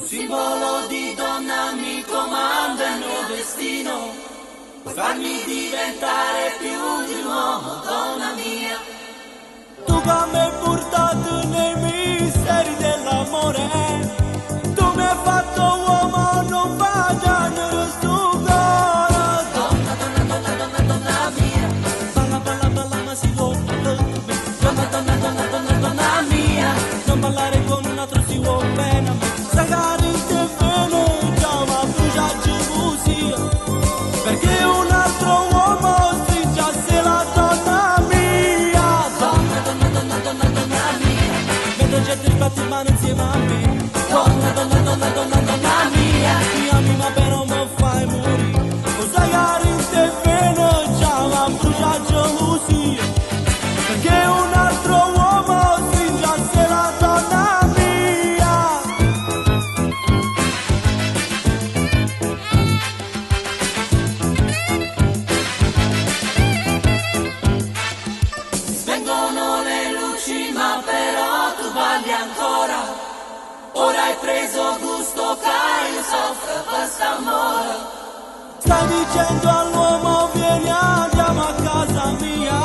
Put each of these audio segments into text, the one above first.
Un simbolo di donna mi comanda il mio destino, puoi farmi diventare più di un uomo, donna mia. Tu che mi hai portato nei misteri dell'amore, tu mi hai fatto uomo, non vagano sto cuore. Donna, donna, donna, donna, donna mia. Balla, balla, balla, ma si vuole bene. Donna, donna, donna, donna, donna mia. Non ballare con un altro si vuole bene. Sagari te bene, già ma brucia gelosia, perché un altro uomo stringasse la donna mia. Donna, donna, donna, donna, donna mia. Vedo gente sbatti in mano insieme a me. Donna, donna, donna, donna, donna mia. Mi ami ma però mi fai morire. O sagari te bene, già ma brucia gelosia, perché un altro uomo stringasse la donna mia. Vengono le luci ma però tu balli ancora. Ora hai preso gusto che io soffro quest'amore. Stai dicendo all'uomo vieni andiamo a casa mia,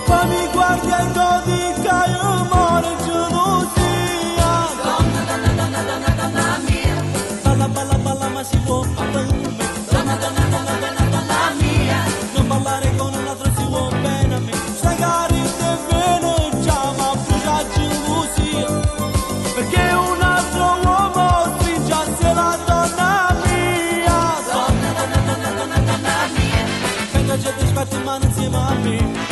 poi mi guardi e godi che io muore in gelosia. Donna, donna, donna, donna, donna mia. Balla, balla, balla ma si vuole bene. Donna, donna, donna, donna, donna mia. Non ballare con un altro si vuole bene a me. Sagari te bene, già ma brucia gelosia, perché un altro uomo stringasse la donna mia. Donna, donna, donna, donna, donna mia. Venga gente sbatti in mano insieme a me.